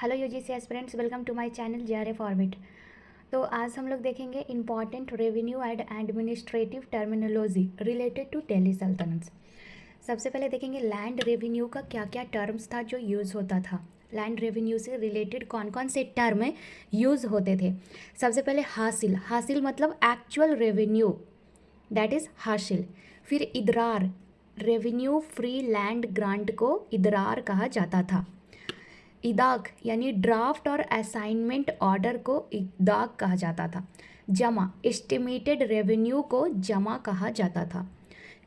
Hello UGC aspirants, welcome to my channel JRF orbit. तो आज हम लोग देखेंगे important revenue and administrative terminology related to Delhi Sultanat. सबसे पहले देखेंगे लैंड रेवेन्यू का क्या क्या टर्म्स था जो यूज़ होता था। लैंड रेवेन्यू से रिलेटेड कौन कौन से टर्म यूज़ होते थे। सबसे पहले हासिल, हासिल मतलब एक्चुअल रेवेन्यू, दैट इज़ हासिल। फिर इदरार, रेवेन्यू फ्री लैंड ग्रांट को इदरार कहा जाता था। इदाक यानी ड्राफ्ट और असाइनमेंट ऑर्डर को इदाक कहा जाता था। जमा, एस्टिमेटेड रेवेन्यू को जमा कहा जाता था।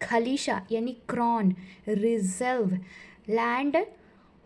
खलीशा यानी crown, reserve land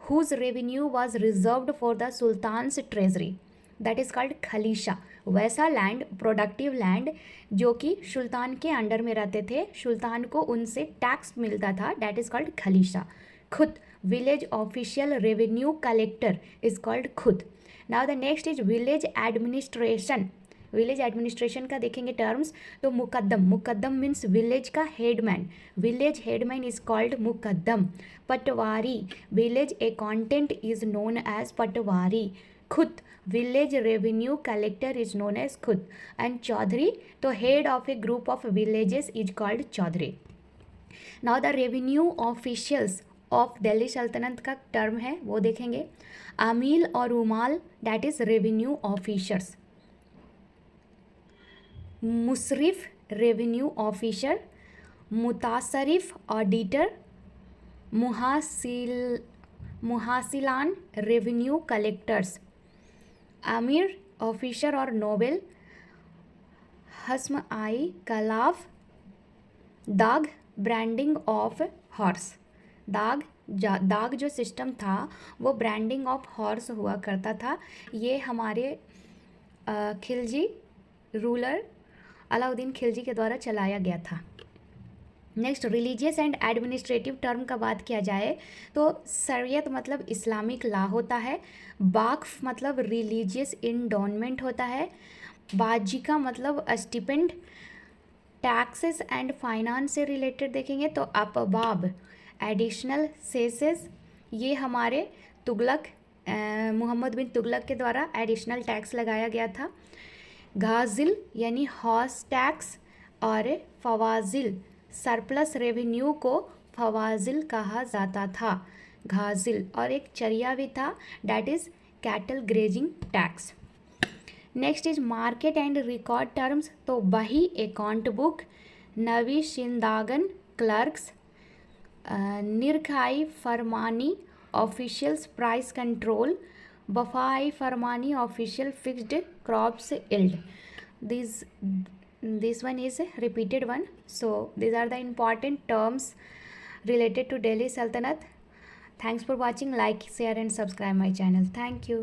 whose revenue was reserved for the sultans treasury, that is called खलीशा। वैसा लैंड, प्रोडक्टिव लैंड जो कि सुल्तान के अंडर में रहते थे, सुल्तान को उनसे टैक्स मिलता था, दैट इज़ कॉल्ड खलीशा। खुद, village official revenue collector is called खुद। Now the next is village administration. Village administration का देखेंगे टर्म्स तो मुकद्दम, मुकद्दम मीन्स विलेज का headman, village headman is called मुकद्दम। पटवारी, village accountant is known as पटवारी। खुद, village revenue collector is known as खुद। एंड चौधरी, तो head of a group of villages is called चौधरी। Now the revenue officials of Delhi सल्तनत का टर्म है वो देखेंगे। आमील और उमाल, दैट इज रेवेन्यू ऑफिसर्स। मुसरिफ, रेवेन्यू ऑफिसर। मुतासरिफ, ऑडिटर। मुहासिलान, रेवेन्यू कलेक्टर्स। आमिर, ऑफिसर और नोबेल। हस्म आई कलाफ। दाग, ब्रांडिंग ऑफ हॉर्स। दाग जो सिस्टम था वो ब्रांडिंग ऑफ हॉर्स हुआ करता था। ये हमारे खिलजी रूलर अलाउद्दीन खिलजी के द्वारा चलाया गया था। Next, religious and administrative term का बात किया जाए तो शरीयत मतलब इस्लामिक लॉ होता है। वाक्फ मतलब रिलीजियस इंडोनमेंट होता है। बाजिका मतलब स्टिपेंड। टैक्सेस एंड फाइनेंस से रिलेटेड देखेंगे तो अपबाब, एडिशनल सेसेस, ये हमारे तुगलक मोहम्मद बिन तुगलक के द्वारा एडिशनल टैक्स लगाया गया था। गाजिल यानी हॉर्स टैक्स और फवाजिल, सरप्लस रेवेन्यू को फवाजिल कहा जाता था। गाजिल, और एक चरिया भी था, that is cattle grazing tax. Next is market and record terms तो बही, अकाउंट बुक। नविशिंदागन, क्लर्क्स। निरखाई फरमानी, ऑफिशियल्स प्राइस कंट्रोल। बफाई फरमानी, official fixed crops yield. this one is a repeated one, so these are the important terms related to Delhi Sultanate. Thanks for watching. Like, share and subscribe my channel. Thank you.